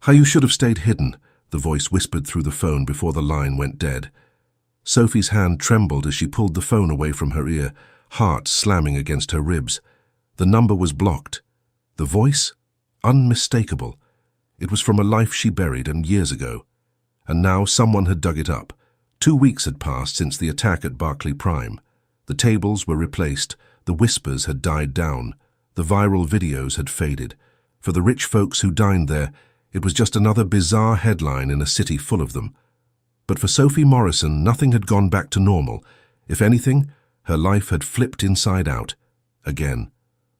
"How you should have stayed hidden," the voice whispered through the phone before the line went dead. Sophie's hand trembled as she pulled the phone away from her ear, heart slamming against her ribs. The number was blocked. The voice? Unmistakable. It was from a life she buried and years ago. And now someone had dug it up. 2 weeks had passed since the attack at Barclay Prime. The tables were replaced, the whispers had died down, the viral videos had faded. For the rich folks who dined there, it was just another bizarre headline in a city full of them. But for Sophie Morrison, nothing had gone back to normal. If anything, her life had flipped inside out. Again.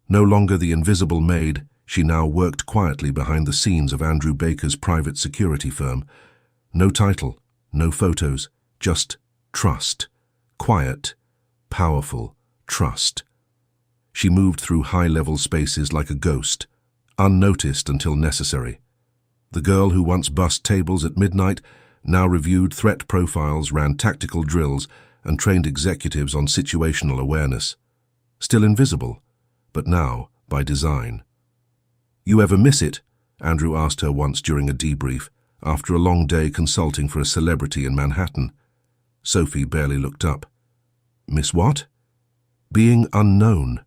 No longer the invisible maid, she now worked quietly behind the scenes of Andrew Baker's private security firm. No title, no photos, just trust. Quiet, powerful trust. She moved through high-level spaces like a ghost, unnoticed until necessary. The girl who once bussed tables at midnight now reviewed threat profiles, ran tactical drills, and trained executives on situational awareness. Still invisible, but now by design. "You ever miss it?" Andrew asked her once during a debrief, after a long day consulting for a celebrity in Manhattan. Sophie barely looked up. "Miss what?" "Being unknown."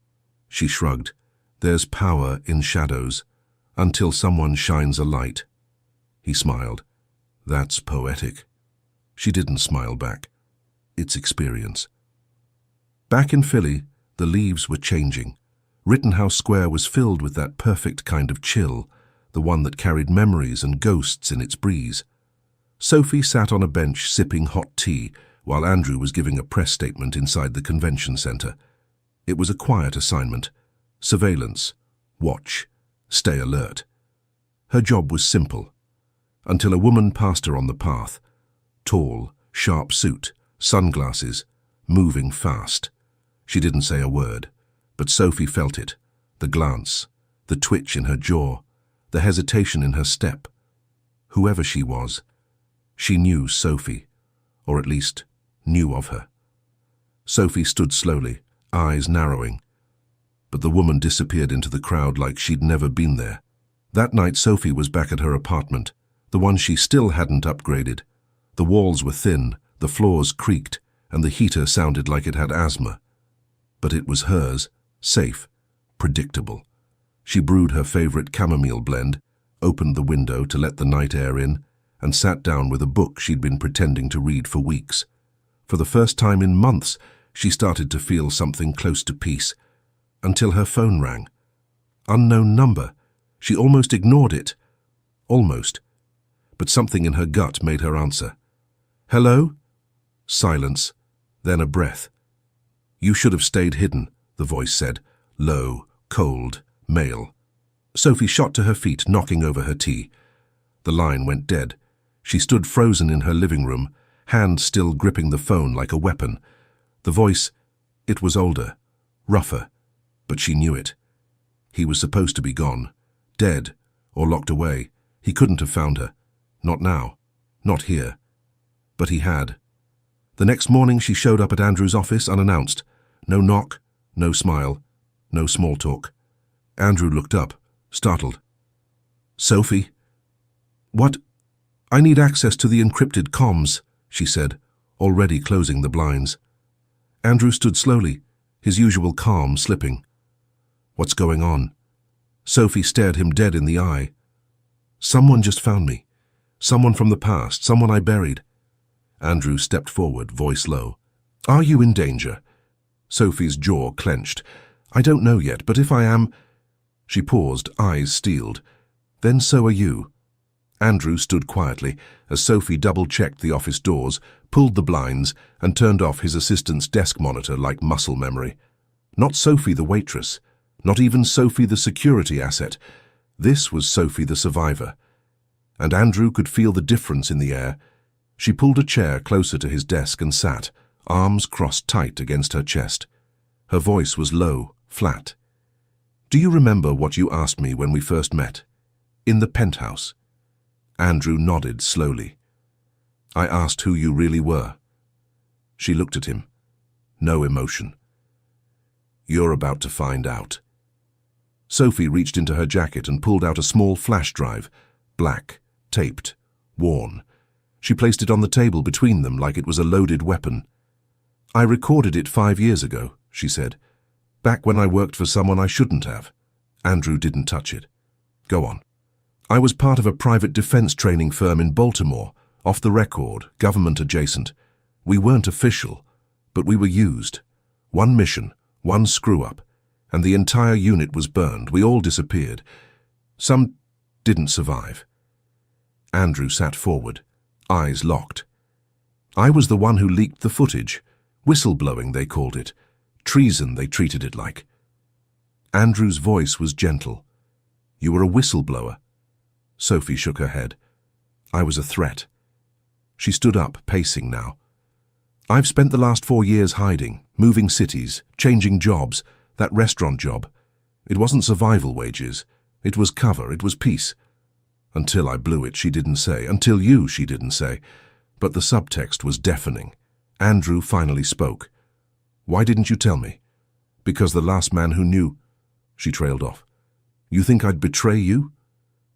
She shrugged. "There's power in shadows, until someone shines a light." He smiled. "That's poetic." She didn't smile back. It's experience. Back in Philly, the leaves were changing. Rittenhouse Square was filled with that perfect kind of chill, the one that carried memories and ghosts in its breeze. Sophie sat on a bench sipping hot tea while Andrew was giving a press statement inside the convention center. It was a quiet assignment. Surveillance. Watch. Stay alert. Her job was simple. Until a woman passed her on the path. Tall, sharp suit, sunglasses, moving fast. She didn't say a word, but Sophie felt it. The glance, the twitch in her jaw, the hesitation in her step. Whoever she was, she knew Sophie, or at least knew of her. Sophie stood slowly, eyes narrowing. But the woman disappeared into the crowd like she'd never been there. That night Sophie was back at her apartment, the one she still hadn't upgraded. The walls were thin, the floors creaked, and the heater sounded like it had asthma. But it was hers, safe, predictable. She brewed her favorite chamomile blend, opened the window to let the night air in, and sat down with a book she'd been pretending to read for weeks. For the first time in months, she started to feel something close to peace, until her phone rang. Unknown number. She almost ignored it. Almost. But something in her gut made her answer. "Hello?" Silence, then a breath. "You should have stayed hidden," the voice said, low, cold, male. Sophie shot to her feet, knocking over her tea. The line went dead. She stood frozen in her living room, hand still gripping the phone like a weapon. The voice, it was older, rougher, but she knew it. He was supposed to be gone, dead, or locked away. He couldn't have found her. Not now. Not here. But he had. The next morning she showed up at Andrew's office unannounced. No knock, no smile, no small talk. Andrew looked up, startled. "Sophie?" "What?" "I need access to the encrypted comms," she said, already closing the blinds. Andrew stood slowly, his usual calm slipping. "What's going on?" Sophie stared him dead in the eye. "Someone just found me. Someone from the past, someone I buried." Andrew stepped forward, voice low. "Are you in danger?" Sophie's jaw clenched. "I don't know yet, but if I am—" She paused, eyes steeled. "Then so are you." Andrew stood quietly as Sophie double-checked the office doors, pulled the blinds, and turned off his assistant's desk monitor like muscle memory. Not Sophie the waitress, not even Sophie the security asset. This was Sophie the survivor. And Andrew could feel the difference in the air. She pulled a chair closer to his desk and sat, arms crossed tight against her chest. Her voice was low, flat. "Do you remember what you asked me when we first met? In the penthouse?" Andrew nodded slowly. "I asked who you really were." She looked at him. No emotion. "You're about to find out." Sophie reached into her jacket and pulled out a small flash drive, black, taped, worn. She placed it on the table between them like it was a loaded weapon. "I recorded it 5 years ago," she said. "Back when I worked for someone I shouldn't have." Andrew didn't touch it. "Go on." "I was part of a private defense training firm in Baltimore, off the record, government adjacent. We weren't official, but we were used. One mission, one screw-up, and the entire unit was burned. We all disappeared. Some didn't survive." Andrew sat forward, eyes locked. "I was the one who leaked the footage. Whistleblowing, they called it. Treason, they treated it like." Andrew's voice was gentle. "You were a whistleblower?" Sophie shook her head. "I was a threat." She stood up, pacing now. "I've spent the last 4 years hiding, moving cities, changing jobs. That restaurant job. It wasn't survival wages. It was cover, it was peace. Until I blew it, she didn't say. Until you, she didn't say. But the subtext was deafening. Andrew finally spoke. "Why didn't you tell me?" "Because the last man who knew—" She trailed off. "You think I'd betray you?"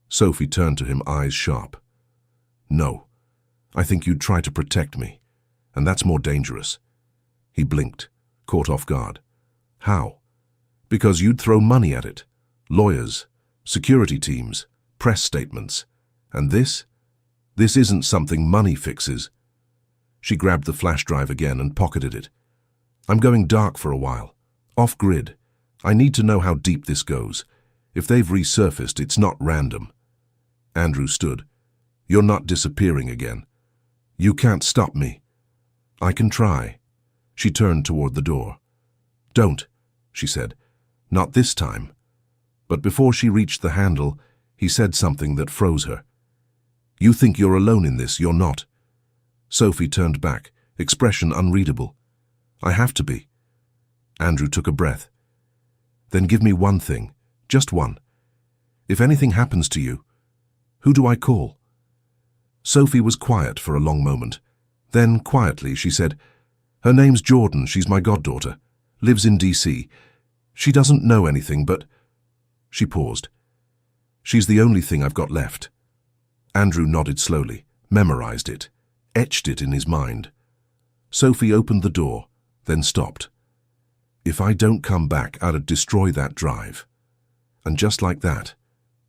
Sophie turned to him, eyes sharp. "No. I think you'd try to protect me. And that's more dangerous." He blinked, caught off guard. "How?" "Because you'd throw money at it. Lawyers, security teams, press statements. And this? This isn't something money fixes." She grabbed the flash drive again and pocketed it. "I'm going dark for a while. Off-grid. I need to know how deep this goes. If they've resurfaced, it's not random." Andrew stood. "You're not disappearing again. You can't stop me." "I can try." She turned toward the door. "Don't," she said. "Not this time." But before she reached the handle, he said something that froze her. "You think you're alone in this, you're not." Sophie turned back, expression unreadable. "I have to be." Andrew took a breath. "Then give me one thing, just one. If anything happens to you, who do I call?" Sophie was quiet for a long moment. Then, quietly, she said, "Her name's Jordan, she's my goddaughter. Lives in D.C. She doesn't know anything, but—" She paused. "She's the only thing I've got left." Andrew nodded slowly, memorized it, etched it in his mind. Sophie opened the door, then stopped. "If I don't come back, I'd destroy that drive." And just like that,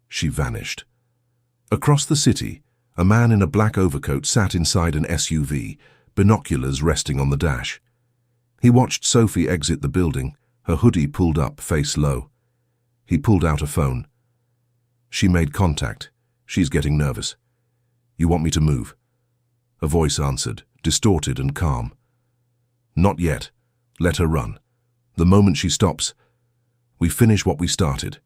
she vanished. Across the city, a man in a black overcoat sat inside an SUV, binoculars resting on the dash. He watched Sophie exit the building, her hoodie pulled up, face low. He pulled out a phone. She made contact. She's getting nervous. "You want me to move?" A voice answered, distorted and calm. "Not yet. Let her run. The moment she stops, we finish what we started."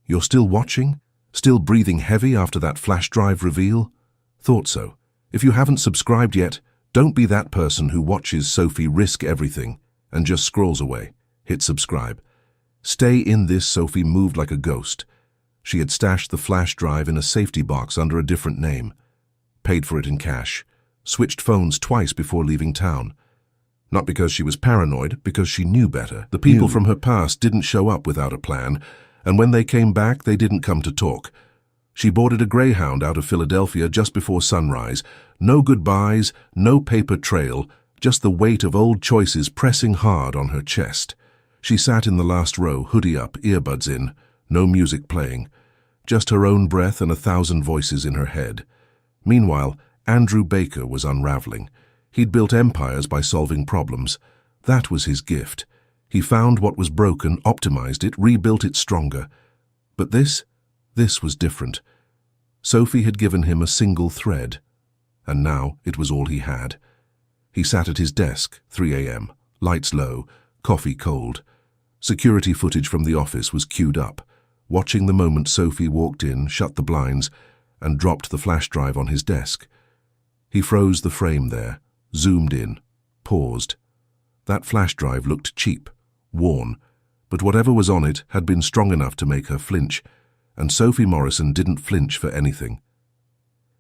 "You're still watching? Still breathing heavy after that flash drive reveal?" "Thought so. If you haven't subscribed yet, don't be that person who watches Sophie risk everything and just scrolls away. Hit subscribe. Stay in this. Sophie moved like a ghost. She had stashed the flash drive in a safety box under a different name. Paid for it in cash. Switched phones twice before leaving town. Not because she was paranoid, because she knew better. The people from her past didn't show up without a plan, and when they came back, they didn't come to talk. She boarded a Greyhound out of Philadelphia just before sunrise. No goodbyes, no paper trail, just the weight of old choices pressing hard on her chest. She sat in the last row, hoodie up, earbuds in, no music playing, just her own breath and 1,000 voices in her head. Meanwhile, Andrew Baker was unraveling. He'd built empires by solving problems. That was his gift. He found what was broken, optimized it, rebuilt it stronger. But this was different. Sophie had given him a single thread, and now it was all he had. He sat at his desk, 3 a.m., lights low, coffee cold. Security footage from the office was queued up, watching the moment Sophie walked in, shut the blinds, and dropped the flash drive on his desk. He froze the frame there, zoomed in, paused. That flash drive looked cheap, worn, but whatever was on it had been strong enough to make her flinch, and Sophie Morrison didn't flinch for anything.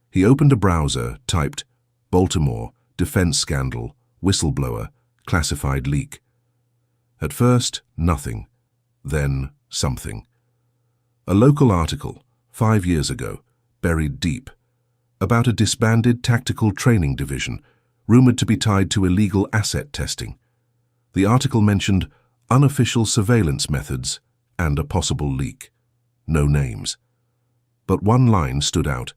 He opened a browser, typed, Baltimore, defense scandal, whistleblower, classified leak. At first, nothing. Then, something. A local article, 5 years ago, buried deep. about a disbanded tactical training division, rumored to be tied to illegal asset testing. The article mentioned unofficial surveillance methods and a possible leak. No names. But one line stood out.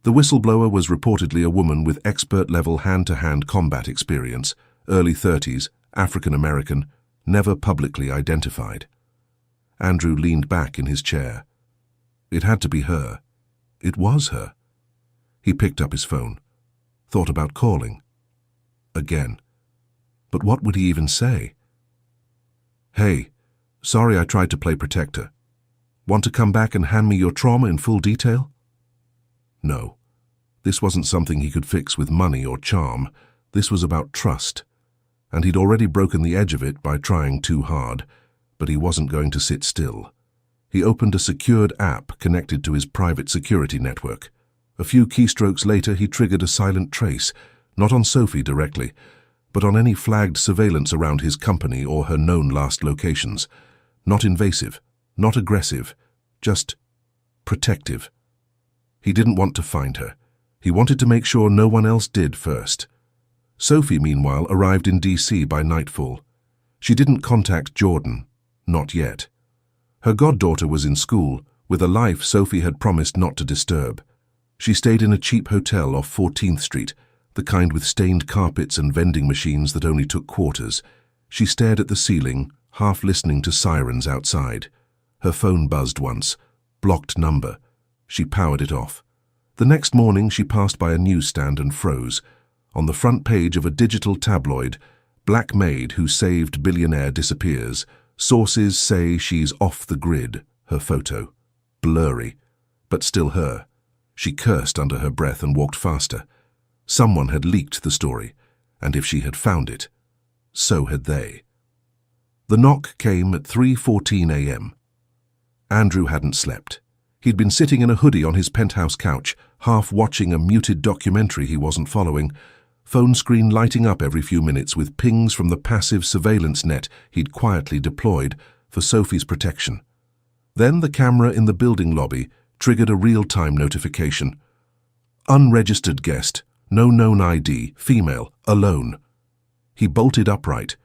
The whistleblower was reportedly a woman with expert-level hand-to-hand combat experience, early 30s, African-American, never publicly identified. Andrew leaned back in his chair. It had to be her. It was her. He picked up his phone, thought about calling. Again. But what would he even say? "Hey, sorry I tried to play protector. Want to come back and hand me your trauma in full detail?" No. This wasn't something he could fix with money or charm. This was about trust. And he'd already broken the edge of it by trying too hard, but he wasn't going to sit still. He opened a secured app connected to his private security network. A few keystrokes later, he triggered a silent trace, not on Sophie directly, but on any flagged surveillance around his company or her known last locations. Not invasive, not aggressive, just protective. He didn't want to find her. He wanted to make sure no one else did first. Sophie, meanwhile, arrived in DC by nightfall. She didn't contact Jordan, not yet. Her goddaughter was in school, with a life Sophie had promised not to disturb. She stayed in a cheap hotel off 14th Street, the kind with stained carpets and vending machines that only took quarters. She stared at the ceiling, half listening to sirens outside. Her phone buzzed once. Blocked number. She powered it off. The next morning she passed by a newsstand and froze. On the front page of a digital tabloid, "Black maid who saved billionaire disappears. Sources say she's off the grid." Her photo. Blurry, but still her. She cursed under her breath and walked faster. Someone had leaked the story, and if she had found it, so had they. The knock came at 3:14 a.m. Andrew hadn't slept. He'd been sitting in a hoodie on his penthouse couch, half watching a muted documentary he wasn't following, phone screen lighting up every few minutes with pings from the passive surveillance net he'd quietly deployed for Sophie's protection. Then the camera in the building lobby triggered a real-time notification. "Unregistered guest, no known ID, female, alone." He bolted upright.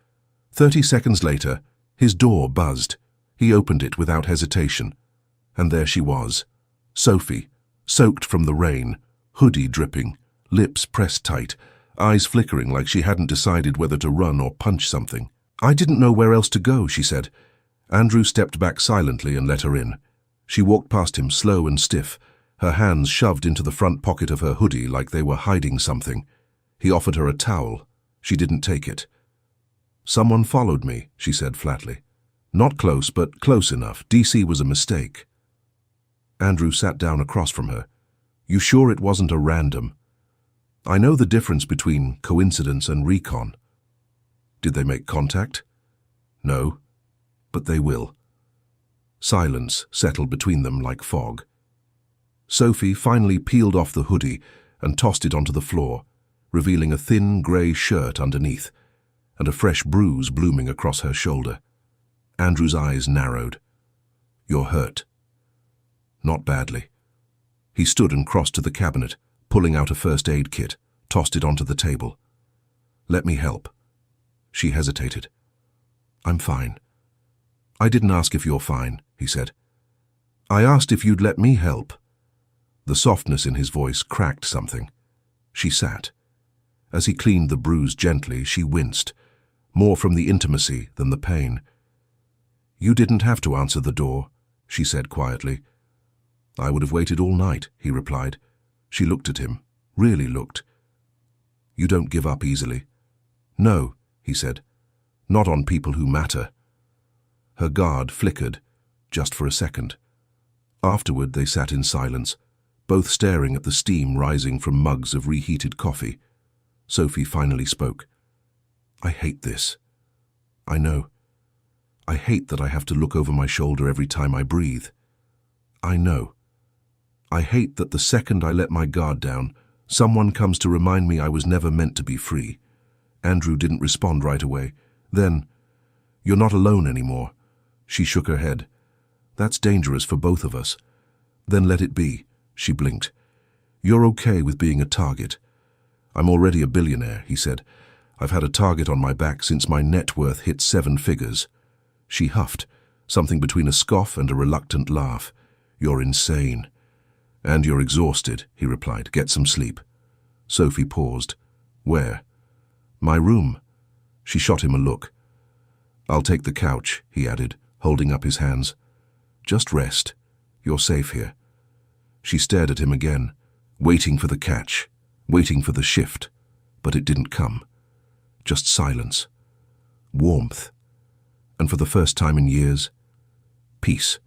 30 seconds later, his door buzzed. He opened it without hesitation. And there she was, Sophie, soaked from the rain, hoodie dripping, lips pressed tight, eyes flickering like she hadn't decided whether to run or punch something. "I didn't know where else to go," she said. Andrew stepped back silently and let her in. She walked past him, slow and stiff, her hands shoved into the front pocket of her hoodie like they were hiding something. He offered her a towel. She didn't take it. "Someone followed me," she said flatly. "Not close, but close enough. DC was a mistake." Andrew sat down across from her. "You sure it wasn't a random?" "I know the difference between coincidence and recon." "Did they make contact?" "No, but they will." Silence settled between them like fog. Sophie finally peeled off the hoodie and tossed it onto the floor, revealing a thin grey shirt underneath, and a fresh bruise blooming across her shoulder. Andrew's eyes narrowed. "You're hurt." "Not badly." He stood and crossed to the cabinet, pulling out a first aid kit, tossed it onto the table. "Let me help." She hesitated. "I'm fine." "I didn't ask if you're fine," he said. "I asked if you'd let me help." The softness in his voice cracked something. She sat. As he cleaned the bruise gently, she winced, more from the intimacy than the pain. "You didn't have to answer the door," she said quietly. "I would have waited all night," he replied. She looked at him, really looked. "You don't give up easily." "No," he said. "Not on people who matter." Her guard flickered, just for a second. Afterward, they sat in silence, both staring at the steam rising from mugs of reheated coffee. Sophie finally spoke. "I hate this." "I know. I hate that I have to look over my shoulder every time I breathe." "I know. I hate that the second I let my guard down, someone comes to remind me I was never meant to be free." Andrew didn't respond right away. Then, "You're not alone anymore." She shook her head. "That's dangerous for both of us." "Then let it be." She blinked. "You're okay with being a target." "I'm already a billionaire," he said. "I've had a target on my back since my net worth hit 7 figures. She huffed, something between a scoff and a reluctant laugh. "You're insane." "And you're exhausted," he replied. "Get some sleep." Sophie paused. "Where?" "My room." She shot him a look. "I'll take the couch," he added, holding up his hands. "Just rest. You're safe here." She stared at him again, waiting for the catch, waiting for the shift, but it didn't come. Just silence. Warmth. And for the first time in years, peace.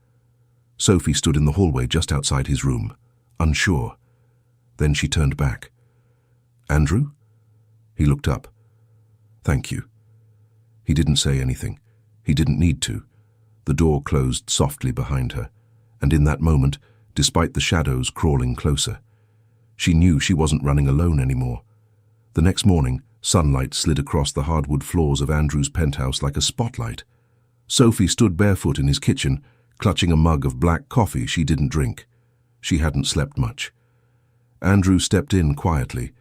Sophie stood in the hallway just outside his room, unsure. Then she turned back. "Andrew?" He looked up. "Thank you." He didn't say anything. He didn't need to. The door closed softly behind her, and in that moment, despite the shadows crawling closer, she knew she wasn't running alone anymore. The next morning, sunlight slid across the hardwood floors of Andrew's penthouse like a spotlight. Sophie stood barefoot in his kitchen, clutching a mug of black coffee she didn't drink. She hadn't slept much. Andrew stepped in quietly,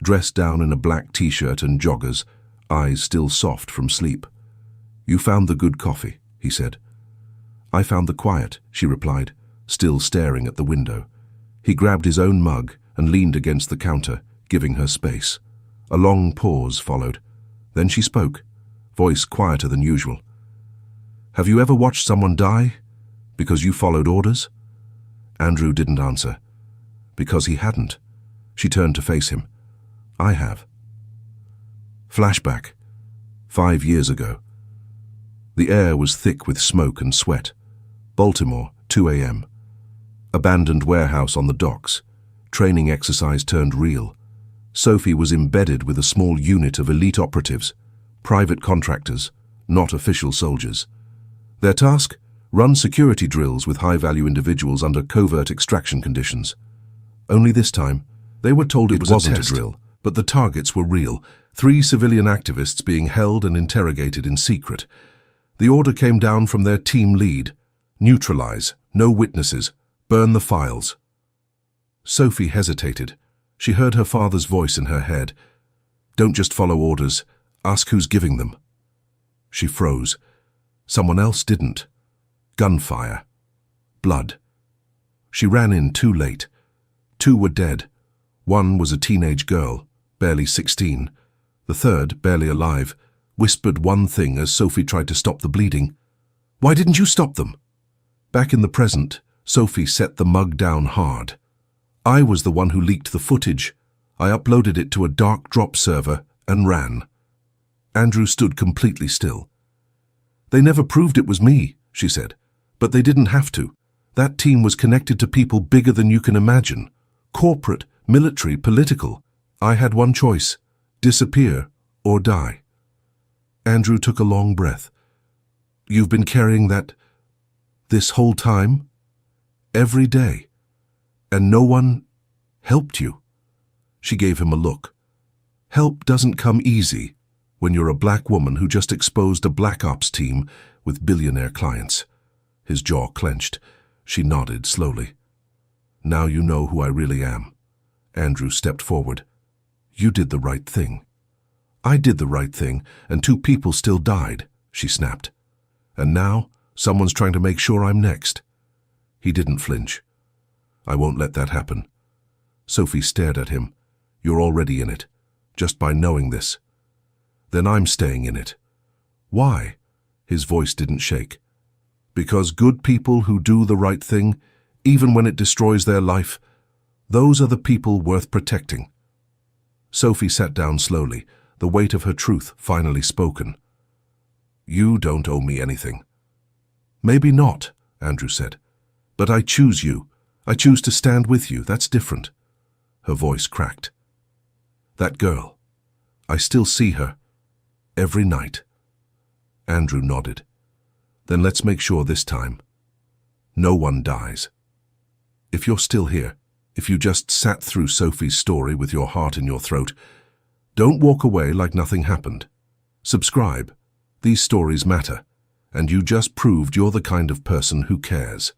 dressed down in a black t-shirt and joggers, eyes still soft from sleep. "You found the good coffee," he said. "I found the quiet," she replied, still staring at the window. He grabbed his own mug and leaned against the counter, giving her space. A long pause followed. Then she spoke, voice quieter than usual. "Have you ever watched someone die? Because you followed orders?" Andrew didn't answer. Because he hadn't. She turned to face him. "I have." Flashback. 5 years ago. The air was thick with smoke and sweat. Baltimore, 2 a.m. Abandoned warehouse on the docks. Training exercise turned real. Sophie was embedded with a small unit of elite operatives, private contractors, not official soldiers. Their task? Run security drills with high-value individuals under covert extraction conditions. Only this time, they were told it wasn't a drill, but the targets were real, 3 civilian activists being held and interrogated in secret. The order came down from their team lead. Neutralize, no witnesses, burn the files. Sophie hesitated. She heard her father's voice in her head. "Don't just follow orders, ask who's giving them." She froze. Someone else didn't. Gunfire. Blood. She ran in too late. 2 were dead. 1 was a teenage girl, barely 16. The third, barely alive, whispered one thing as Sophie tried to stop the bleeding. "Why didn't you stop them?" Back in the present, Sophie set the mug down hard. "I was the one who leaked the footage. I uploaded it to a dark drop server and ran." Andrew stood completely still. "They never proved it was me," she said. "But they didn't have to. That team was connected to people bigger than you can imagine. Corporate, military, political. I had one choice: disappear or die." Andrew took a long breath. "You've been carrying that this whole time? Every day? And no one helped you?" She gave him a look. "Help doesn't come easy when you're a black woman who just exposed a black ops team with billionaire clients." His jaw clenched. She nodded slowly. "Now you know who I really am." Andrew stepped forward. "You did the right thing." "I did the right thing, and 2 people still died," she snapped. "And now, someone's trying to make sure I'm next." He didn't flinch. "I won't let that happen." Sophie stared at him. "You're already in it, just by knowing this." "Then I'm staying in it." "Why?" His voice didn't shake. "Because good people who do the right thing, even when it destroys their life, those are the people worth protecting." Sophie sat down slowly, the weight of her truth finally spoken. "You don't owe me anything." "Maybe not," Andrew said. "But I choose you. I choose to stand with you. That's different." Her voice cracked. "That girl. I still see her. Every night." Andrew nodded. "Then let's make sure this time no one dies. If you're still here, if you just sat through Sophie's story with your heart in your throat, don't walk away like nothing happened. Subscribe. These stories matter, and you just proved you're the kind of person who cares."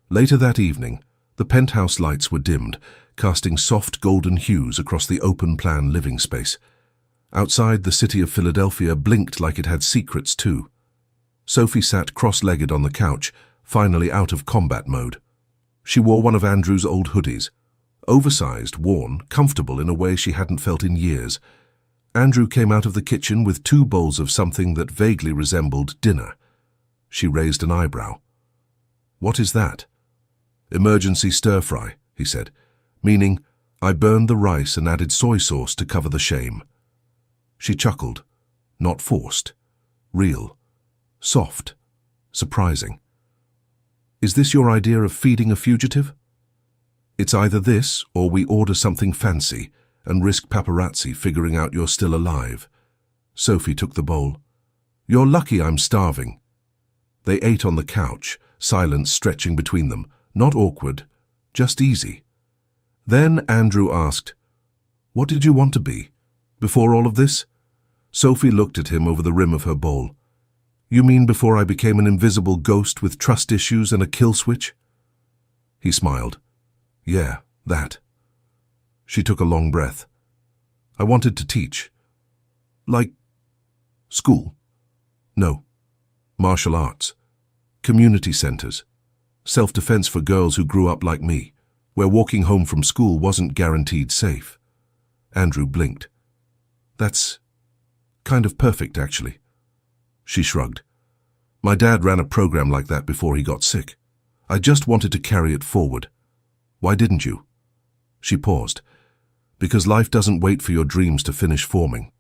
Later that evening, The penthouse lights were dimmed, casting soft golden hues across the open-plan living space. Outside, the city of Philadelphia blinked like it had secrets too. Sophie sat cross-legged on the couch, finally out of combat mode. She wore one of Andrew's old hoodies. Oversized, worn, comfortable in a way she hadn't felt in years. Andrew came out of the kitchen with 2 bowls of something that vaguely resembled dinner. She raised an eyebrow. "What is that?" "Emergency stir-fry," he said, meaning, "I burned the rice and added soy sauce to cover the shame." She chuckled. Not forced. Real. Soft. Surprising. "Is this your idea of feeding a fugitive?" "It's either this or we order something fancy and risk paparazzi figuring out you're still alive." Sophie took the bowl. "You're lucky I'm starving." They ate on the couch, silence stretching between them, not awkward, just easy. Then Andrew asked, "What did you want to be, before all of this?" Sophie looked at him over the rim of her bowl. "You mean before I became an invisible ghost with trust issues and a kill switch?" He smiled. "Yeah, that." She took a long breath. "I wanted to teach." "Like school?" "No. Martial arts. Community centers. Self-defense for girls who grew up like me, where walking home from school wasn't guaranteed safe." Andrew blinked. "That's kind of perfect, actually." She shrugged. "My dad ran a program like that before he got sick. I just wanted to carry it forward." "Why didn't you?" She paused. "Because life doesn't wait for your dreams to finish forming.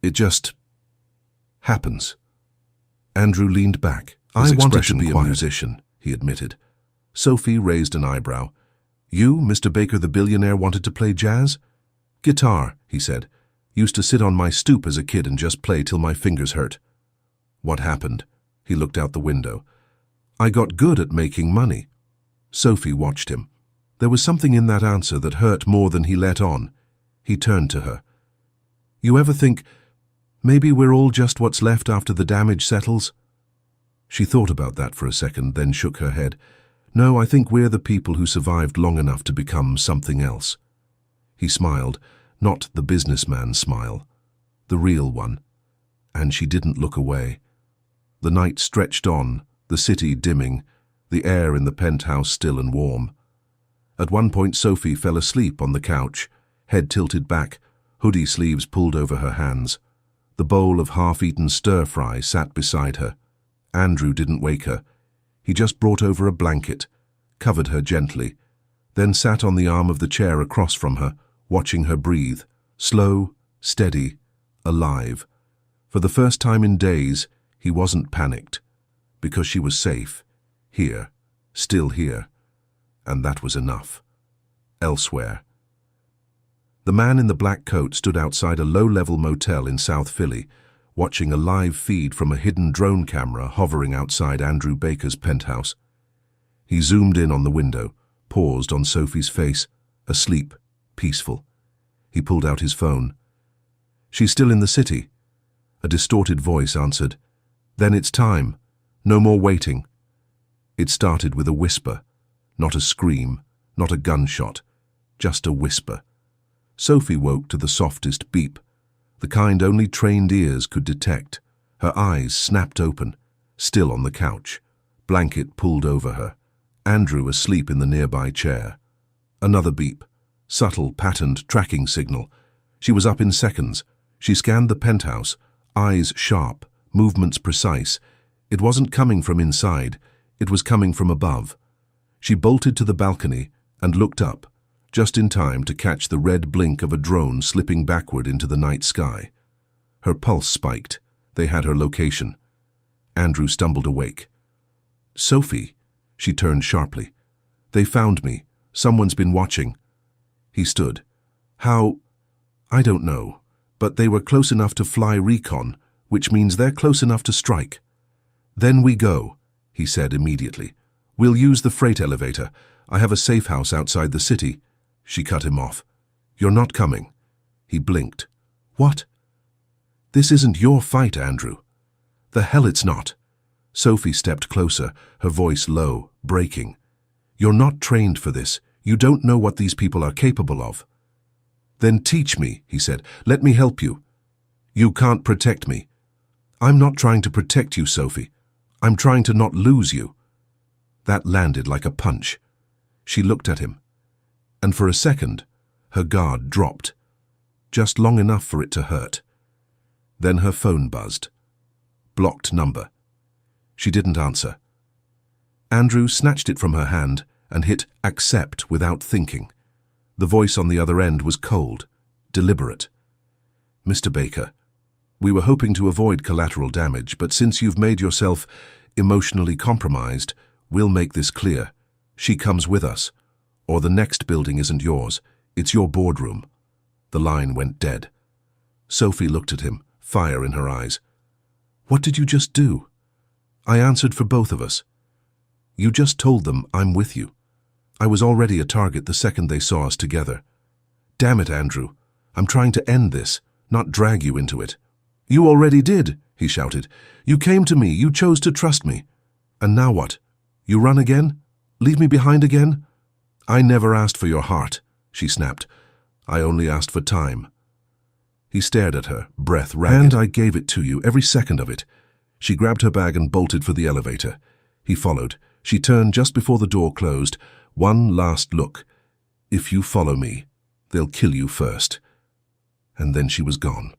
It just happens." Andrew leaned back. "I wanted to be a musician," he admitted. Sophie raised an eyebrow. "You, Mr. Baker the billionaire, wanted to play jazz?" "Guitar," he said. "Used to sit on my stoop as a kid and just play till my fingers hurt." "What happened?" He looked out the window. "I got good at making money." Sophie watched him. There was something in that answer that hurt more than he let on. He turned to her. "You ever think, maybe we're all just what's left after the damage settles?" She thought about that for a second, then shook her head. "No, I think we're the people who survived long enough to become something else." He smiled, not the businessman smile, the real one. And she didn't look away. The night stretched on, the city dimming, the air in the penthouse still and warm. At one point Sophie fell asleep on the couch, head tilted back, hoodie sleeves pulled over her hands. The bowl of half-eaten stir-fry sat beside her. Andrew didn't wake her. He just brought over a blanket, covered her gently, then sat on the arm of the chair across from her, watching her breathe, slow, steady, alive. For the first time in days, he wasn't panicked, because she was safe, here, still here, and that was enough. Elsewhere. The man in the black coat stood outside a low-level motel in South Philly, watching a live feed from a hidden drone camera hovering outside Andrew Baker's penthouse. He zoomed in on the window, paused on Sophie's face, asleep, peaceful. He pulled out his phone. "She's still in the city." A distorted voice answered, "Then it's time. No more waiting." It started with a whisper, not a scream, not a gunshot, just a whisper. Sophie woke to the softest beep, the kind only trained ears could detect. Her eyes snapped open, still on the couch, blanket pulled over her. Andrew asleep in the nearby chair. Another beep, subtle, patterned tracking signal. She was up in seconds. She scanned the penthouse, eyes sharp, movements precise. It wasn't coming from inside, it was coming from above. She bolted to the balcony and looked up, just in time to catch the red blink of a drone slipping backward into the night sky. Her pulse spiked. They had her location. Andrew stumbled awake. "Sophie," she turned sharply. "They found me. Someone's been watching." He stood. "How?" "I don't know, but they were close enough to fly recon, which means they're close enough to strike." "Then we go," he said immediately. "We'll use the freight elevator. I have a safe house outside the city." She cut him off. "You're not coming." He blinked. "What?" "This isn't your fight, Andrew." "The hell it's not." Sophie stepped closer, her voice low, breaking. You're not trained for this. You don't know what these people are capable of. Then teach me, he said. Let me help you. You can't protect me. I'm not trying to protect you, Sophie. I'm trying to not lose you. That landed like a punch. She looked at him, and for a second, her guard dropped, just long enough for it to hurt. Then her phone buzzed. Blocked number. She didn't answer. Andrew snatched it from her hand and hit accept without thinking. The voice on the other end was cold, deliberate. Mr. Baker, we were hoping to avoid collateral damage, but since you've made yourself emotionally compromised, we'll make this clear. She comes with us, or the next building isn't yours. It's your boardroom. The line went dead. Sophie looked at him, fire in her eyes. What did you just do? I answered for both of us. You just told them I'm with you. I was already a target the second they saw us together. Damn it, Andrew. I'm trying to end this, not drag you into it. You already did, he shouted. You came to me, you chose to trust me. And now what? You run again? Leave me behind again? I never asked for your heart, she snapped. I only asked for time. He stared at her, breath ragged. And I gave it to you, every second of it. She grabbed her bag and bolted for the elevator. He followed. She turned just before the door closed. One last look. If you follow me, they'll kill you first. And then she was gone.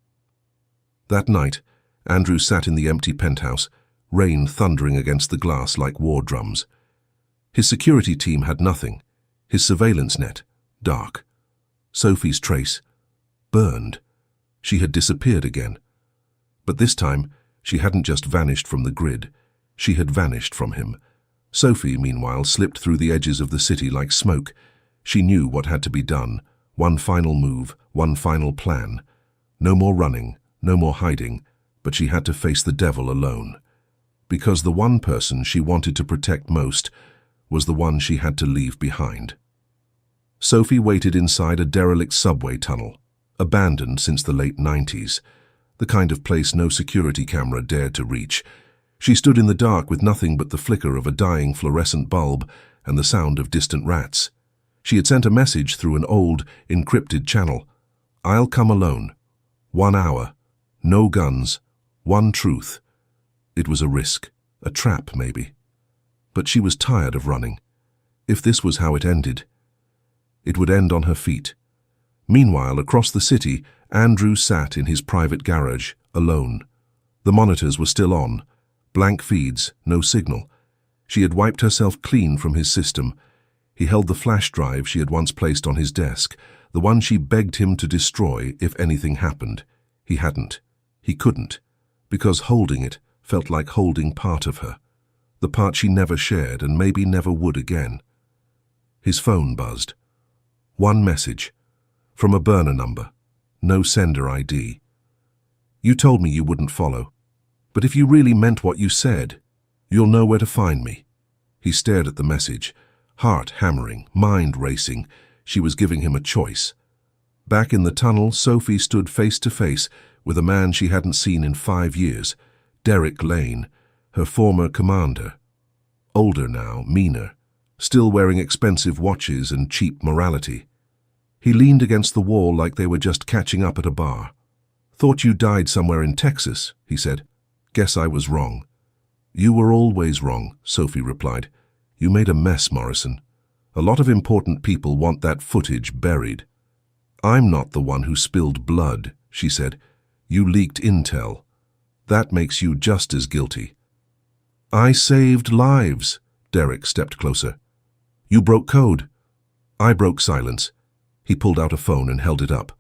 That night, Andrew sat in the empty penthouse, rain thundering against the glass like war drums. His security team had nothing. His surveillance net, dark. Sophie's trace, burned. She had disappeared again. But this time, she hadn't just vanished from the grid. She had vanished from him. Sophie, meanwhile, slipped through the edges of the city like smoke. She knew what had to be done. One final move, one final plan. No more running, no more hiding, but she had to face the devil alone. Because the one person she wanted to protect most was the one she had to leave behind. Sophie waited inside a derelict subway tunnel, abandoned since the late 90s, the kind of place no security camera dared to reach. She stood in the dark with nothing but the flicker of a dying fluorescent bulb and the sound of distant rats. She had sent a message through an old, encrypted channel. I'll come alone. 1 hour. No guns. One truth. It was a risk. A trap, maybe. But she was tired of running. If this was how it ended, it would end on her feet. Meanwhile, across the city, Andrew sat in his private garage, alone. The monitors were still on. Blank feeds, no signal. She had wiped herself clean from his system. He held the flash drive she had once placed on his desk, the one she begged him to destroy if anything happened. He hadn't. He couldn't, because holding it felt like holding part of her, the part she never shared and maybe never would again. His phone buzzed. One message, from a burner number, no sender ID. You told me you wouldn't follow. But if you really meant what you said, you'll know where to find me. He stared at the message, heart hammering, mind racing. She was giving him a choice. Back in the tunnel, Sophie stood face to face with a man she hadn't seen in 5 years, Derek Lane, her former commander. Older now, meaner, still wearing expensive watches and cheap morality. He leaned against the wall like they were just catching up at a bar. Thought you died somewhere in Texas, he said. Guess I was wrong. You were always wrong, Sophie replied. You made a mess, Morrison. A lot of important people want that footage buried. I'm not the one who spilled blood, she said. You leaked intel. That makes you just as guilty. I saved lives. Derek stepped closer. You broke code. I broke silence. He pulled out a phone and held it up.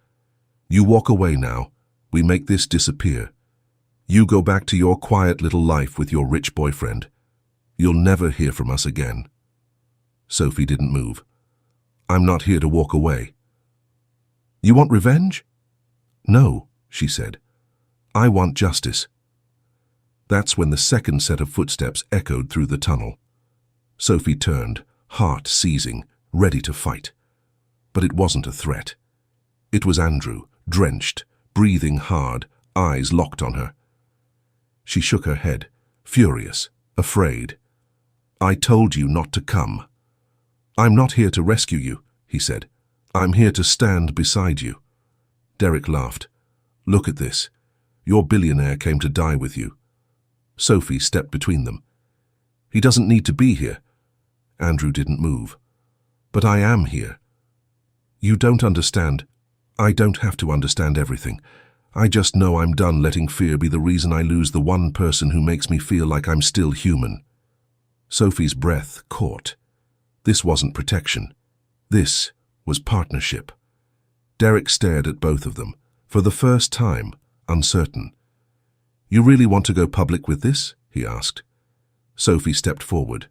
You walk away now. We make this disappear. You go back to your quiet little life with your rich boyfriend. You'll never hear from us again. Sophie didn't move. I'm not here to walk away. You want revenge? No, she said. I want justice. That's when the second set of footsteps echoed through the tunnel. Sophie turned, heart seizing, ready to fight. But it wasn't a threat. It was Andrew, drenched, breathing hard, eyes locked on her. She shook her head, furious, afraid. I told you not to come. "I'm not here to rescue you," he said. "I'm here to stand beside you." Derek laughed. "Look at this. Your billionaire came to die with you." Sophie stepped between them. "He doesn't need to be here." Andrew didn't move. "But I am here." "You don't understand." "I don't have to understand everything. I just know I'm done letting fear be the reason I lose the one person who makes me feel like I'm still human." Sophie's breath caught. This wasn't protection. This was partnership. Derek stared at both of them, for the first time, uncertain. "You really want to go public with this?" he asked. Sophie stepped forward.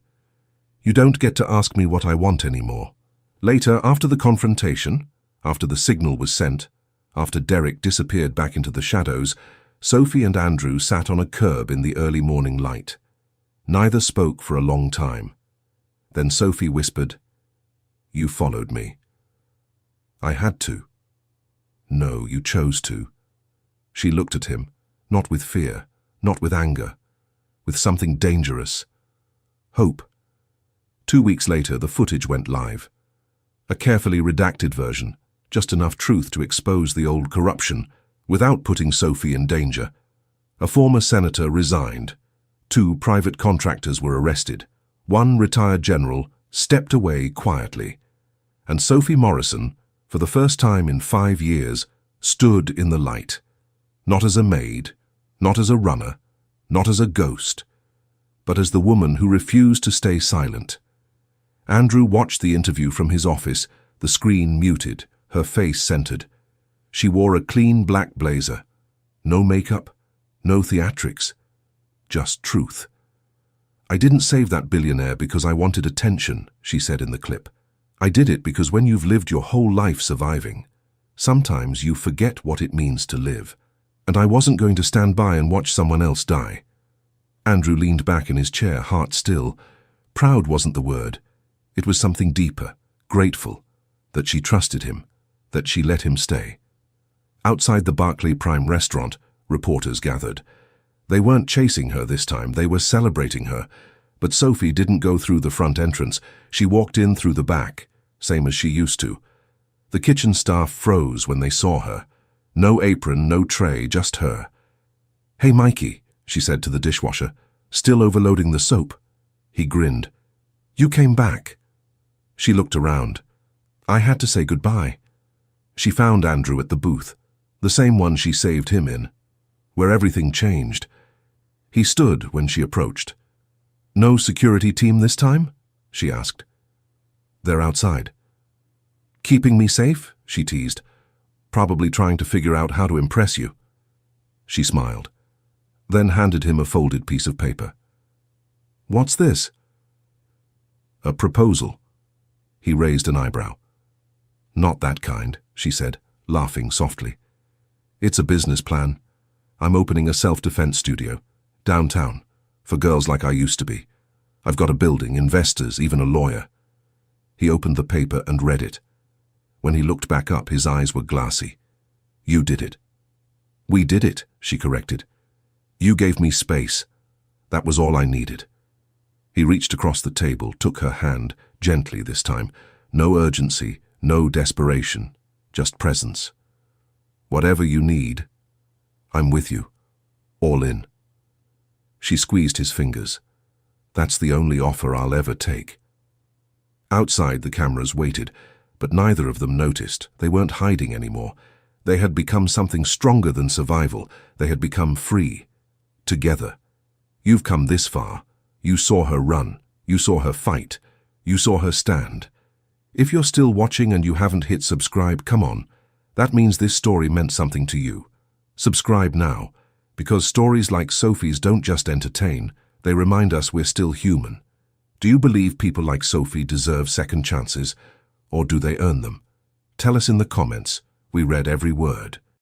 "You don't get to ask me what I want anymore." Later, after the confrontation, after the signal was sent, after Derek disappeared back into the shadows, Sophie and Andrew sat on a curb in the early morning light. Neither spoke for a long time. Then Sophie whispered, "You followed me." "I had to." "No, you chose to." She looked at him, not with fear, not with anger, with something dangerous. Hope. 2 weeks later, the footage went live. A carefully redacted version, just enough truth to expose the old corruption, without putting Sophie in danger. A former senator resigned. 2 private contractors were arrested. 1 retired general stepped away quietly. And Sophie Morrison, for the first time in 5 years, stood in the light. Not as a maid, not as a runner, not as a ghost, but as the woman who refused to stay silent. Andrew watched the interview from his office, the screen muted, her face centered. She wore a clean black blazer. No makeup, no theatrics, just truth. "I didn't save that billionaire because I wanted attention," she said in the clip. "I did it because when you've lived your whole life surviving, sometimes you forget what it means to live. And I wasn't going to stand by and watch someone else die." Andrew leaned back in his chair, heart still. Proud wasn't the word. It was something deeper, grateful, that she trusted him, that she let him stay. Outside the Barclay Prime restaurant, reporters gathered. They weren't chasing her this time, they were celebrating her. But Sophie didn't go through the front entrance. She walked in through the back, same as she used to. The kitchen staff froze when they saw her. No apron, no tray, just her. "Hey, Mikey," she said to the dishwasher, "still overloading the soap?" He grinned. "You came back." She looked around. "I had to say goodbye." She found Andrew at the booth, the same one she saved him in, where everything changed. He stood when she approached. "No security team this time?" she asked. "They're outside." "Keeping me safe?" she teased. "Probably trying to figure out how to impress you." She smiled, then handed him a folded piece of paper. "What's this?" "A proposal." He raised an eyebrow. "Not that kind," she said, laughing softly. "It's a business plan. I'm opening a self-defense studio, downtown, for girls like I used to be. I've got a building, investors, even a lawyer." He opened the paper and read it. When he looked back up, his eyes were glassy. "You did it." "We did it," she corrected. "You gave me space. That was all I needed." He reached across the table, took her hand, gently this time. No urgency, no desperation, just presence. "Whatever you need, I'm with you. All in." She squeezed his fingers. "That's the only offer I'll ever take." Outside, the cameras waited, but neither of them noticed. They weren't hiding anymore. They had become something stronger than survival. They had become free. Together. You've come this far. You saw her run. You saw her fight. You saw her stand. If you're still watching and you haven't hit subscribe, come on. That means this story meant something to you. Subscribe now, because stories like Sophie's don't just entertain, they remind us we're still human. Do you believe people like Sophie deserve second chances, or do they earn them? Tell us in the comments. We read every word.